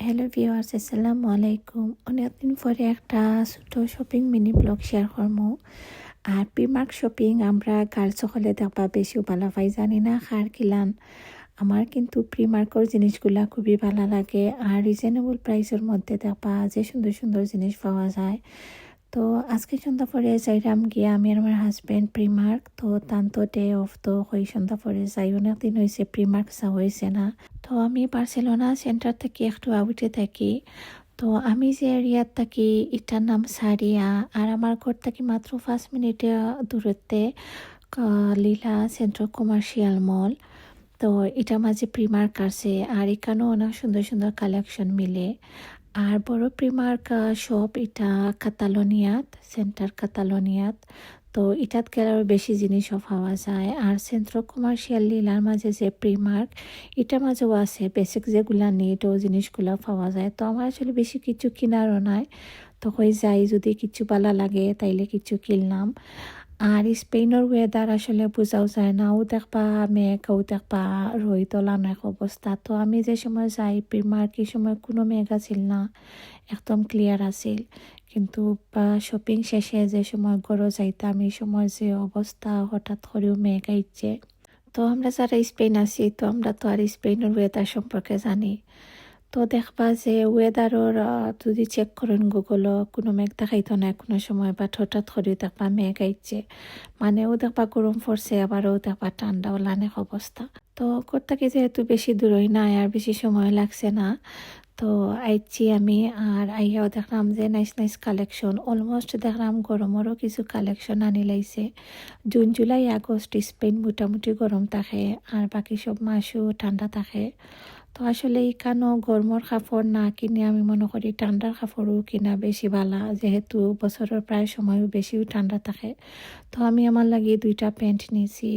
Hello viewers, আসসালামু আলাইকুম। অনেকদিন পরে একটা ছোট শপিং মিনি ব্লগ শেয়ার করবো। আর প্রিমার্ক শপিং আমরা গার্লস সকলে দেখবা বেশি ভালো পাই, জানি না কার কিলান। আমার কিন্তু প্রিমার্কর জিনিসগুলা খুবই ভালো লাগে আর রিজনেবল প্রাইসের মধ্যে দেখবা যে সুন্দর সুন্দর জিনিস পাওয়া যায়। তো আজকে সন্ধ্যা পরে যাইরাম গিয়া আমি আর আমার হাজব্যান্ড প্রিমার্ক। তো তান্ত ডে অফ, তো ওই সন্ধ্যা পরে যাই, অনেকদিন হয়েছে প্রিমার্ক যাওয়া হয়েছে না। তো আমি বার্সেলোনা সেন্টার থেকে একটু আউটে থাকি। তো আমি যে এরিয়ার থাকি এটার নাম সারিয়া, আর আমার ঘর থেকে মাত্র 5 মিনিটের দূরত্বে লীলা সেন্ট্রাল কমার্শিয়াল মল। তো এটা মাঝে প্রিমার্ক আছে আর এখানেও অনেক সুন্দর সুন্দর কালেকশন মিলে। আর বড় প্রিমার্ক শপ এটা কাতালোনিয়াত, সেন্টার কাতালোনিয়াত। তো এটাত গেলে আরও বেশি জিনিসও পাওয়া যায়। আর সেন্ট্রাল কমার্শিয়াল লীলার মাঝে যে প্রিমার্ক, এটার মাঝেও আছে বেসিক যেগুলা নিড ও জিনিসগুলো পাওয়া যায়। তো আমার আসলে বেশি কিছু কেনারও নাই, তো হয়ে যাই যদি কিছু ভালো লাগে তাইলে কিছু কিনলাম। আর স্পেনের ওয়েদার আসলে বোঝাও যায় না, ও দেখবা মেঘ, ও দেখবা রই তোলানো এক অবস্থা। তো আমি যে সময় যাই প্রিমার্ক, এই সময় কোনো মেঘ আছিল না, একদম ক্লিয়ার আছিল। কিন্তু শপিং শেষে যে সময় গড়ো যাইতাম এই সময় যে অবস্থা, হঠাৎ করেও মেঘ আইছে। তো আমরা যারা স্পেন আছি, তো আমরা তো আর স্পেনের ওয়েদার সম্পর্কে জানি। তো দেখবা যে ওয়েদারের যদি চেক করেন গুগলও, কোনো মেঘ দেখাইতো না কোনো সময়, বাট হঠাৎ করে দেখবা মেঘ আইছে। মানে ও দেখবা গরম পড়ছে, আবারও দেখবা ঠান্ডা অনেক অবস্থা। তো করতে যেহেতু বেশি দূরই না আর বেশি সময় লাগছে না, তো আইছি আমি। আর আইয়াও দেখলাম যে নাইস নাইস কালেকশন, অলমোস্ট দেখলাম গরমেরও কিছু কালেকশন আনি লাইছে। জুন জুলাই আগস্ট স্পেন মোটামুটি গরম থাকে আর বাকি সব মাসও ঠান্ডা থাকে। তো আসলে এখানেও গরমের কাপড় না কিনে আমি মনে করি ঠান্ডার কাপড়ও কিনা বেশি ভালো, যেহেতু বছরের প্রায় সময়ও বেশিও ঠান্ডা থাকে। তো আমি আমার লাগে 2টা প্যান্ট নিয়েছি।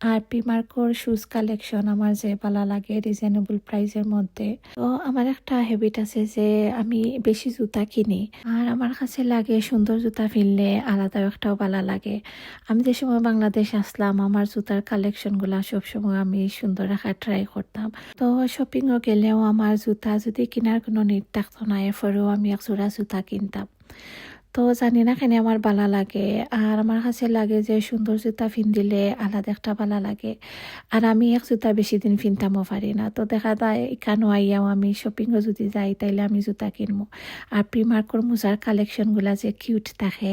আর প্রিমার্কর শুজ কালেকশন আমার যে ভালো লাগে রিজনেবল প্রাইসের মধ্যে। তো আমার একটা হ্যাবিট আছে যে আমি বেশি জুতা কিনি, আর আমার কাছে লাগে সুন্দর জুতা কিনলে আলাদা একটাও ভালো লাগে। আমি যে সময় বাংলাদেশ আসলাম, আমার জুতার কালেকশনগুলো সবসময় আমি সুন্দর রাখার ট্রাই করতাম। তো শপিংও গেলেও আমার জুতা যদি কেনার কোনো নিড থাকতো না, এরপরেও আমি এক জোড়া জুতা কিনতাম। তো জানি না কেন আমার ভালো লাগে, আর আমার কাছে লাগে যে সুন্দর জুতা দিলে আলাদা একটা ভালো লাগে। আর আমি এক জুতা বেশি দিন কিনতামও পারি না। তো দেখা যায় এখানেও আইয়াও আমি শপিংও যদি যাই তাইলে আমি জুতা কিনবো। আর প্রিমার্কর মোজার কালেকশনগুলা যে কিউট থাকে,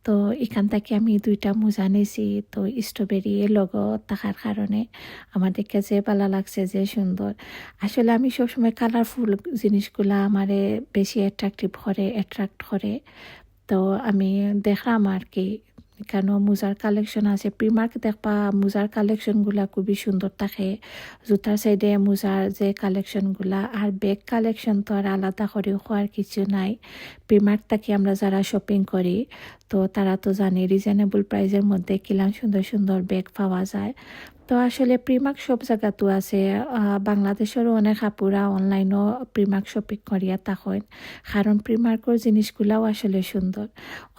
তো এখান থেকে আমি 2টা মোজা নিয়েছি। তো স্ট্রবেরি লগো থাকার কারণে আমার দেখে যে ভালো লাগছে, যে সুন্দর। আসলে আমি সবসময় কালারফুল জিনিসগুলা আমারে বেশি অ্যাট্রাক্ট করে। তো আমি দেখলাম আর কি, কেন মোজার কালেকশন আছে প্রিমার্ক, দেখবা মোজার কালেকশনগুলা খুবই সুন্দর থাকে। জুতার সাইডে মোজার যে কালেকশনগুলা, আর ব্যাগ কালেকশন তো আর আলাদা করে হওয়ার কিছু নাই। প্রিমার্ক থেকে আমরা যারা শপিং করি, তো তারা তো জানি রিজনেবল প্রাইসের মধ্যে কিলাম সুন্দর সুন্দর ব্যাগ পাওয়া যায়। তো আসলে প্রিমার্ক সব জায়গাতো আছে, বাংলাদেশেরও অনেক আপুরা অনলাইনও প্রিমার্ক শপিং করিয়া থাকেন, কারণ প্রিমার্কর জিনিসগুলাও আসলে সুন্দর।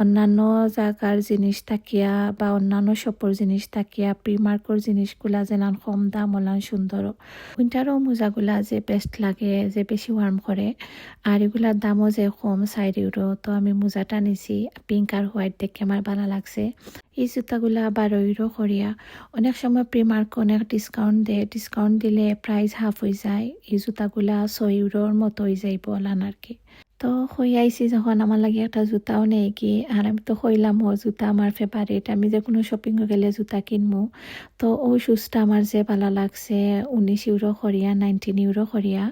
অন্যান্য জায়গার জিনিস থাকিয়া বা অন্যান্য শপর জিনিস থাকিয়া প্রিমার্কর জিনিসগুলা যেন কম দাম ওলান সুন্দরও। উইন্টারও মোজাগুলা যে বেস্ট লাগে, যে বেশি ওয়ার্ম করে, আর এগুলার দামও যে কম 4 ইউরো। তো আমি মোজাটা নিছি পিঙ্ক আর হোয়াইট, দেখে আমার ভালো লাগছে। এই জুতাগুলা 12 ইউরো করিয়া। অনেক সময় প্রিমার্ক অনেক ডিসকাউন্ট দিলে প্রাইস হাফ হয়ে যায়। এই জুতাগুলা 6 ইউরোর মতো হয়ে যাইব ওলান আর কি। তো হই আইসি যখন আমার লাগে একটা জুতাও নেই কি, আর আমি তো হইলাম ও জুতা আমার ফেভারিট, আমি যে কোনো শপিংয়ে গেলে জুতা কিনবো। তো ও শুজটা আমার যে ভালো লাগছে, 19 ইউরো করিয়া, 19 ইউরো করিয়া।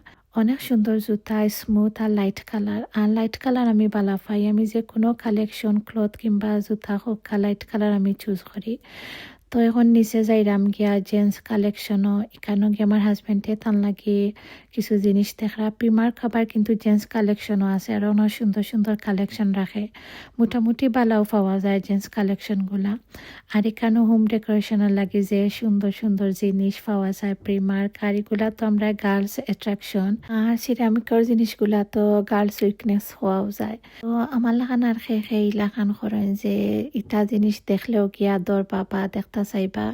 অনেক সুন্দর জুতা, স্মুথ আর লাইট কালার। আর লাইট কালার আমি ভালো পাই, আমি যে কোনো কালেকশন ক্লথ কিংবা জুতা হোক লাইট কালার আমি চুজ করি। তো এখন নিচে যাইরাম গিয়া জেন্টস কালেকশনও, এখানেও গিয়ে আমার হাজব্যান্ডে তান লাগি কিছু জিনিস দেখরা। প্রিমার্ক খাবার কিন্তু জেন্টস কালেকশনও আছে, আর অনেক সুন্দর সুন্দর কালেকশন রাখে, মোটামুটি ভালোও পাওয়া যায় জেন্টস কালেকশনগুলা। আর এখানেও হোম ডেকোরেশনের লাগে যে সুন্দর সুন্দর জিনিস পাওয়া যায় প্রিমার্ক। আর এগুলা তো আমরা গার্লস অ্যাট্রাকশন, আর সিরামিকের জিনিসগুলা তো গার্লস উইকনেস হওয়াও যায়। তো আমার লাগান আর খেয়ে লাগান করেন যে ইটা জিনিস দেখলেও গিয়া দর বাবা দেখতে বাছাইবা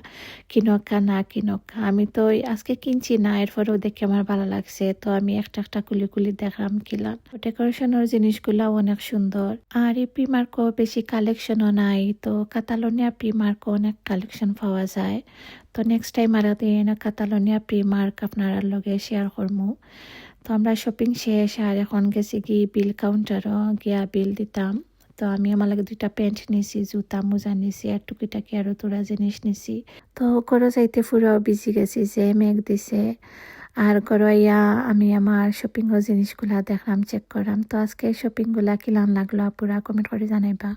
কিনকা না কিনকা। আমি তো আজকে কিনছি না, এরপরেও দেখে আমার ভালো লাগছে, তো আমি একটা একটা কুলি কুলি দেখলাম কিলাম। ডেকোরেশনের জিনিসগুলো অনেক সুন্দর। আর এই প্রিমার্কও বেশি কালেকশনও নাই, তো কাতালোনিয়া প্রিমার্কও অনেক কালেকশন পাওয়া যায়। তো নেক্সট টাইম আর কাতালোনিয়া প্রিমার্ক আপনার লগে শেয়ার করবো। তো আমরা শপিং শেষ আর এখন গেছি কি বিল কাউন্টারও গিয়া বিল দিতাম। তো আমি আমার লাগে 2টা প্যান্ট নিছি, জুতা মোজা নিছি আর টুকিটাকি আরো তোরা জিনিস নিছি। তো ঘরে যাইতে পুরো বিজি গেছি যে মেঘ দিছে। আর ঘরোয়া আমি আমার শপিংয়ের জিনিসগুলা দেখলাম, চেক করলাম। তো আজকে শপিংগুলা কিলান লাগলো পুরা কমেন্ট করে জানাইবা।